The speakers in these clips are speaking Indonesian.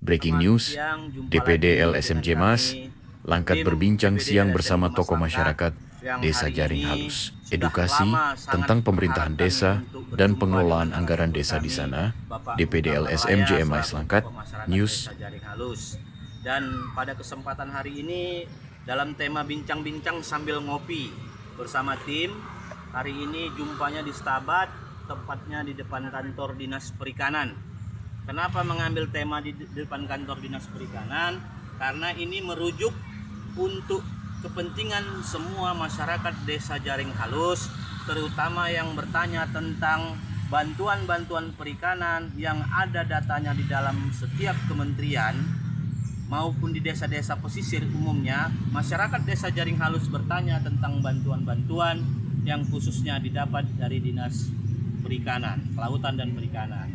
Breaking news, DPD LSMJ Mas, Langkat berbincang siang bersama tokoh masyarakat Desa Jaring Halus. Edukasi tentang pemerintahan desa dan pengelolaan anggaran desa di sana, DPD LSMJ Mas Langkat, News. Dan pada kesempatan hari ini, dalam tema bincang-bincang sambil ngopi bersama tim, hari ini jumpanya di Stabat, tepatnya di depan kantor Dinas Perikanan. Kenapa mengambil tema di depan kantor Dinas Perikanan? Karena ini merujuk untuk kepentingan semua masyarakat Desa Jaring Halus, terutama yang bertanya tentang bantuan-bantuan perikanan yang ada datanya di dalam setiap kementerian maupun di desa-desa pesisir umumnya. Masyarakat Desa Jaring Halus bertanya tentang bantuan-bantuan yang khususnya didapat dari Dinas Perikanan, Kelautan dan Perikanan.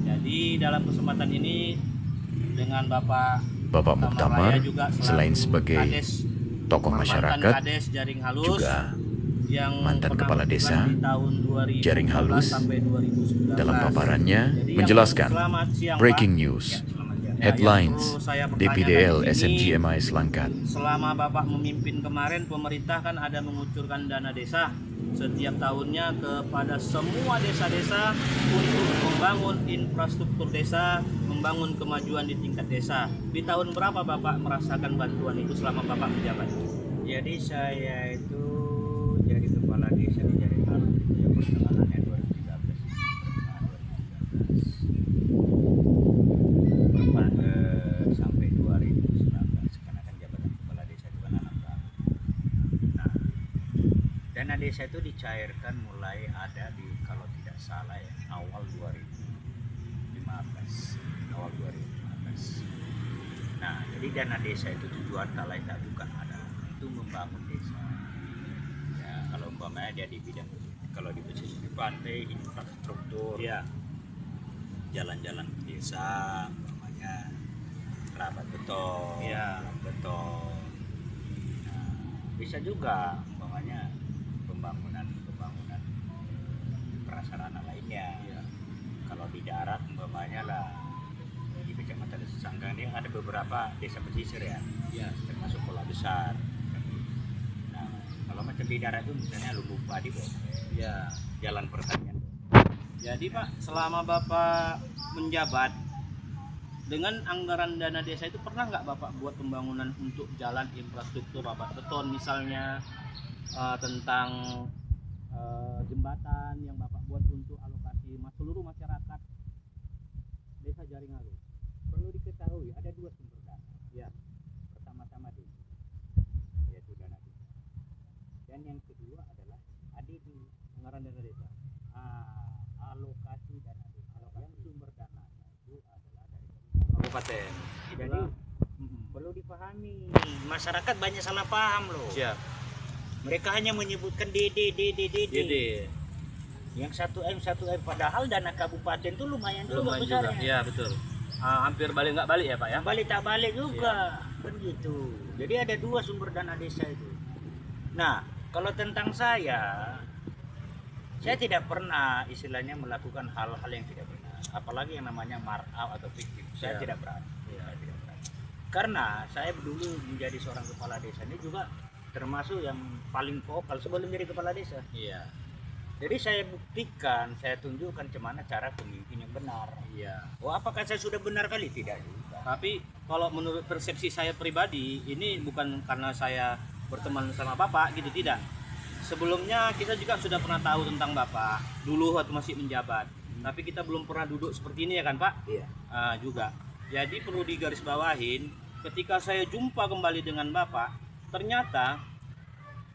Jadi dalam kesempatan ini dengan Bapak Muktamar selain sebagai tokoh masyarakat juga mantan kepala desa Jaring Halus. Dalam paparannya menjelaskan breaking news headlines DPDL SMGMI Langkat. Selama Bapak memimpin kemarin, pemerintah kan ada mengucurkan dana desa setiap tahunnya kepada semua desa-desa untuk membangun infrastruktur desa, membangun kemajuan di tingkat desa. Di tahun berapa Bapak merasakan bantuan itu selama Bapak menjabat? Jadi saya itu jadi kepala desa di Jaring Halus ya pertengahannya 2013 sampai 2019 karena kan jabatan kepala desa itu kan 6 tahun. Nah, dana desa itu dicairkan mulai ada di, kalau tidak salah ya, awal 2015. Nah, jadi dana desa itu tujuan kalau tak bukan adalah untuk membangun desa. Ya, kalau umpamanya dia di bidang, kalau di pesisir pantai, infrastruktur, ya, jalan-jalan desa, umpamanya kerabat beton, ya, beton. Nah, bisa juga umpamanya pembangunan prasarana lainnya. Ya. Kalau di darat umpamanya lah di Kecamatan Sanggang ini ada beberapa desa pesisir ya, termasuk Pulau Besar. Nah, kalau macam di darat itu misalnya Lubuk Padi, ya, jalan pertanian. Jadi Pak, selama Bapak menjabat dengan anggaran dana desa itu pernah nggak Bapak buat pembangunan untuk jalan infrastruktur Bapak beton misalnya, tentang jembatan yang Bapak buat untuk alokasi seluruh masyarakat Desa Jaring Halus? Perlu diketahui ada dua sumber dana. Ya, pertama-tama dulu yaitu dana desa, dan yang kedua adalah ADD, anggaran dana desa. Alokasi dana desa. Yang sumber dananya itu adalah dari Kabupaten. Jadi perlu dipahami, masyarakat banyak salah paham loh. Siap. Mereka hanya menyebutkan DD. Yang 1M padahal dana kabupaten itu lumayan juga besarnya. Iya betul. Hampir balik nggak balik ya Pak ya? Balik tak balik juga, kan gitu. Jadi ada dua sumber dana desa itu. Nah, kalau tentang saya tidak pernah istilahnya melakukan hal-hal yang tidak benar, apalagi yang namanya markup atau fiktif. Saya tidak berani. Saya tidak berani. Karena saya dulu menjadi seorang kepala desa ini juga termasuk yang paling vokal sebelum jadi kepala desa. Iya. Jadi saya buktikan, saya tunjukkan gimana cara pemimpin yang benar. Iya. Oh, apakah saya sudah benar kali? Tidak juga. Tapi kalau menurut persepsi saya pribadi, ini bukan karena saya berteman sama Bapak gitu, tidak. Sebelumnya kita juga sudah pernah tahu tentang Bapak dulu waktu masih menjabat. Tapi kita belum pernah duduk seperti ini ya kan Pak? Iya. Juga. Jadi perlu digarisbawahin, ketika saya jumpa kembali dengan Bapak, ternyata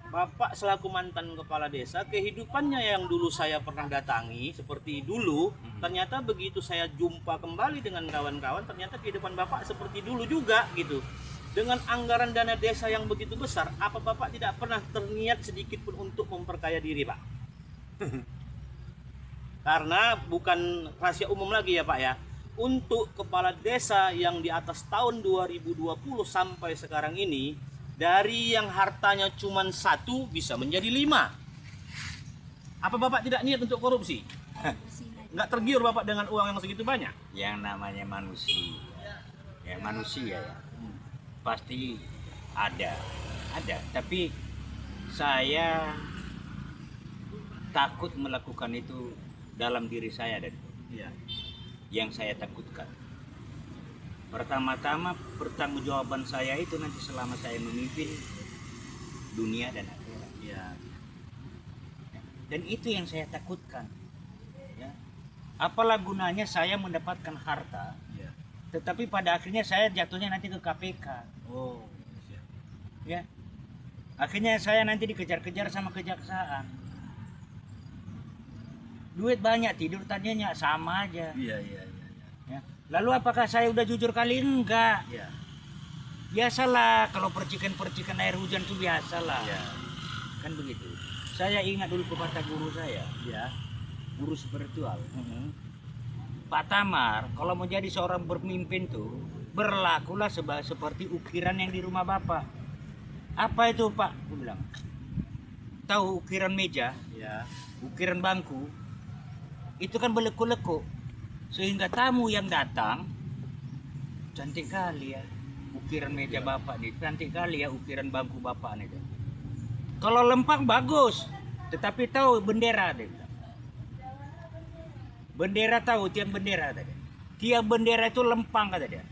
Bapak selaku mantan kepala desa, kehidupannya yang dulu saya pernah datangi seperti dulu, ternyata begitu saya jumpa kembali dengan kawan-kawan, ternyata kehidupan Bapak seperti dulu juga gitu. Dengan anggaran dana desa yang begitu besar, apa Bapak tidak pernah terniat sedikit pun untuk memperkaya diri Pak? Karena bukan rahasia umum lagi ya Pak ya, untuk kepala desa yang di atas tahun 2020 sampai sekarang ini, dari yang hartanya cuma 1 bisa menjadi 5. Apa Bapak tidak niat untuk korupsi? Nggak tergiur Bapak dengan uang yang segitu banyak? Yang namanya manusia manusia ya, pasti ada. Tapi saya takut melakukan itu dalam diri saya dan Iya. yang saya takutkan. Pertama-tama pertanggungjawaban saya itu nanti selama saya memimpin dunia dan akhirat. Iya. Dan itu yang saya takutkan. Ya. Apalah gunanya saya mendapatkan harta, Iya. tetapi pada akhirnya saya jatuhnya nanti ke KPK. Oh, siap. Ya. Akhirnya saya nanti dikejar-kejar sama kejaksaan. Duit banyak, tidur tadinya sama aja. Iya, iya, iya. Ya. Lalu apakah saya udah jujur kali? Enggak. Iya. Biasalah kalau percikan-percikan air hujan itu biasalah. Iya. Kan begitu. Saya ingat dulu pepatah guru saya, Iya. guru spiritual. Pak Tamar, kalau mau jadi seorang pemimpin tuh berlakulah seperti ukiran yang di rumah Bapak. Apa itu, Pak? Aku bilang. Tahu ukiran meja, Iya. ukiran bangku, itu kan berleku-leku. Sehingga tamu yang datang, cantik kali ya ukiran meja Bapak nih, cantik kali ya ukiran bangku Bapak nih. Kalau lempang bagus, tetapi tahu bendera deh. Bendera tahu tiang bendera tadi. Tiang bendera itu lempang kata dia.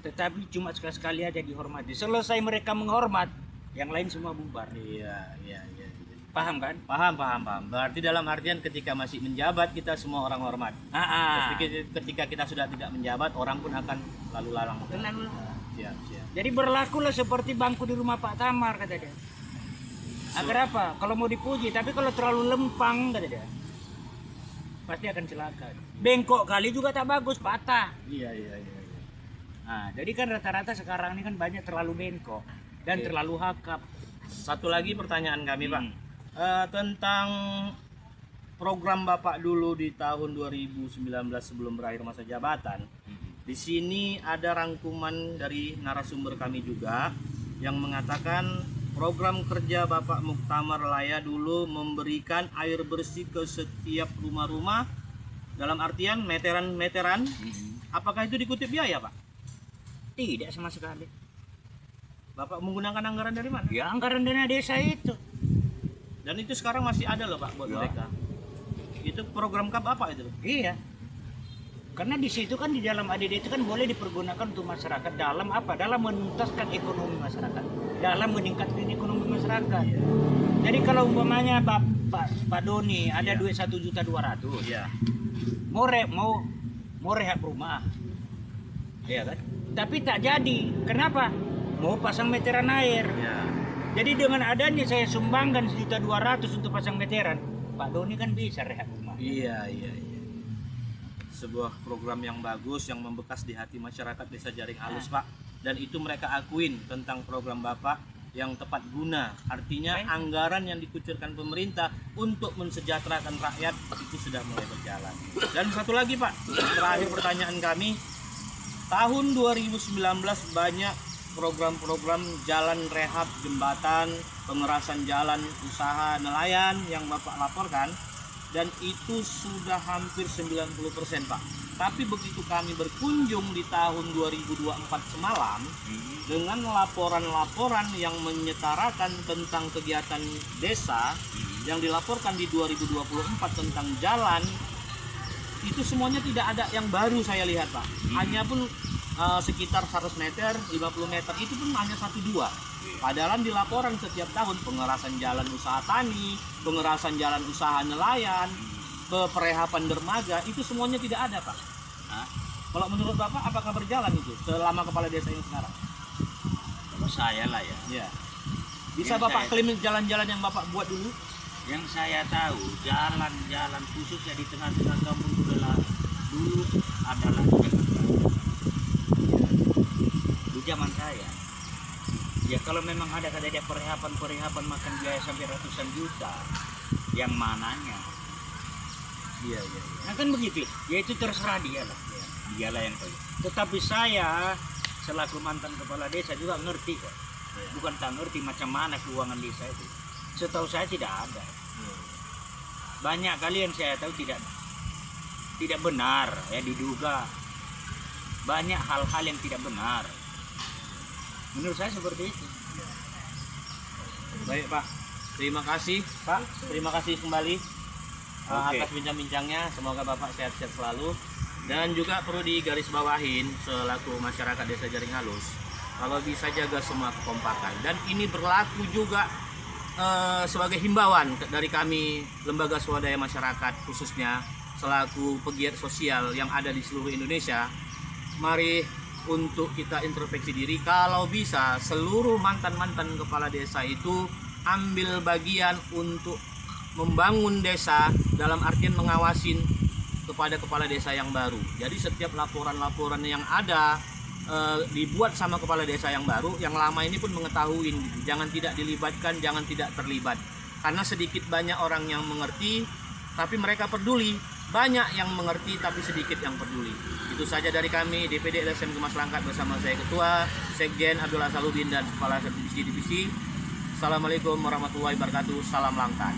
Tetapi cuma sekali-sekali aja dihormati. Selesai mereka menghormat, yang lain semua bubar. Iya, iya, iya. Paham kan? Paham. Berarti dalam artian ketika masih menjabat kita semua orang hormat. Ketika kita sudah tidak menjabat, orang pun akan lalu lalang. Siap. Jadi berlakulah seperti bangku di rumah Pak Tamar kata dia. Agar apa? Kalau mau dipuji, tapi kalau terlalu lempang kata dia, pasti akan celaka. Bengkok kali juga tak bagus, patah. Iya. Nah, jadi kan rata-rata sekarang ini kan banyak terlalu bengkok dan Oke. terlalu hakap. Satu lagi pertanyaan kami, Pak. Hmm. Tentang program Bapak dulu di tahun 2019 sebelum berakhir masa jabatan. Di sini ada rangkuman dari narasumber kami juga yang mengatakan program kerja Bapak Muktamar Laya dulu memberikan air bersih ke setiap rumah-rumah dalam artian meteran-meteran. Apakah itu dikutip biaya, Pak? Tidak sama sekali. Bapak menggunakan anggaran dari mana? Ya anggaran dana desa itu. Dan itu sekarang masih ada loh, Pak, buat Ya. mereka. Itu program KAP apa itu? Iya. Karena di situ kan di dalam ADD itu kan boleh dipergunakan untuk masyarakat dalam apa? Dalam menuntaskan ekonomi masyarakat, dalam meningkatkan ekonomi masyarakat. Iya. Jadi kalau umpamanya Pak Doni ada Iya. duit 1.200.000, Iya. mau rehab rumah, ya kan? Tapi tak jadi. Kenapa? Mau pasang meteran air. Ya. Jadi dengan adanya saya sumbangkan 1.200.000 untuk pasang meteran, Pak Doni kan bisa rehab rumah. Iya. Sebuah program yang bagus yang membekas di hati masyarakat Desa Jaring Halus, Pak. Dan itu mereka akuin tentang program Bapak yang tepat guna. Artinya anggaran yang dikucurkan pemerintah untuk mensejahterakan rakyat itu sudah mulai berjalan. Dan satu lagi, Pak, terakhir pertanyaan kami, tahun 2019 banyak program-program jalan rehab jembatan, pengerasan jalan usaha nelayan yang Bapak laporkan, dan itu sudah hampir 90%, Pak. Tapi begitu kami berkunjung di tahun 2024 semalam dengan laporan-laporan yang menyetarakan tentang kegiatan desa yang dilaporkan di 2024 tentang jalan, itu semuanya tidak ada yang baru saya lihat, Pak. Hanya pun sekitar 100 meter, 50 meter itu pun hanya 1-2. Padahal di laporan setiap tahun pengerasan jalan usaha tani, pengerasan jalan usaha nelayan, perehapan dermaga, itu semuanya tidak ada, Pak. Nah, kalau menurut Bapak apakah berjalan itu selama kepala desa yang sekarang? Kalau saya lah ya, Ya. Bisa Yang Bapak saya- klaim jalan-jalan yang Bapak buat dulu? yang saya tahu jalan-jalan khususnya di tengah-tengah kampung dulu adalah di zaman saya. Ya kalau memang ada kejadian perehapan makan biaya sampai ratusan juta, yang mananya? Iya. Nah kan begitu, ya itu terserah dia lah, dialah yang tahu. Tetapi saya selaku mantan kepala desa juga ngerti kok, bukan tak ngerti macam mana keuangan desa itu. Setahu saya tidak ada. Banyak kali yang saya tahu tidak benar, ya diduga. banyak hal-hal yang tidak benar. Menurut saya seperti itu. Baik Pak, terima kasih Pak, terima kasih kembali Oke. atas bincang-bincangnya. Semoga Bapak sehat-sehat selalu. Dan juga perlu digarisbawahin selaku masyarakat Desa Jaring Halus, kalau bisa jaga semua kekompakan. Dan ini berlaku juga sebagai himbauan dari kami lembaga swadaya masyarakat, khususnya selaku pegiat sosial yang ada di seluruh Indonesia. Mari untuk kita introspeksi diri, kalau bisa seluruh mantan-mantan kepala desa itu ambil bagian untuk membangun desa, dalam artian mengawasin kepada kepala desa yang baru. Jadi setiap laporan-laporan yang ada dibuat sama kepala desa yang baru, yang lama ini pun mengetahui gitu. Jangan tidak dilibatkan, jangan tidak terlibat. Karena sedikit banyak orang yang mengerti, tapi mereka peduli. Banyak yang mengerti, tapi sedikit yang peduli. Itu saja dari kami, DPD LSM Gemas Langkat bersama saya Ketua, Sekjen Abdullah Saludin dan Kepala Divisi-Divisi. Assalamualaikum warahmatullahi wabarakatuh. Salam Langkat.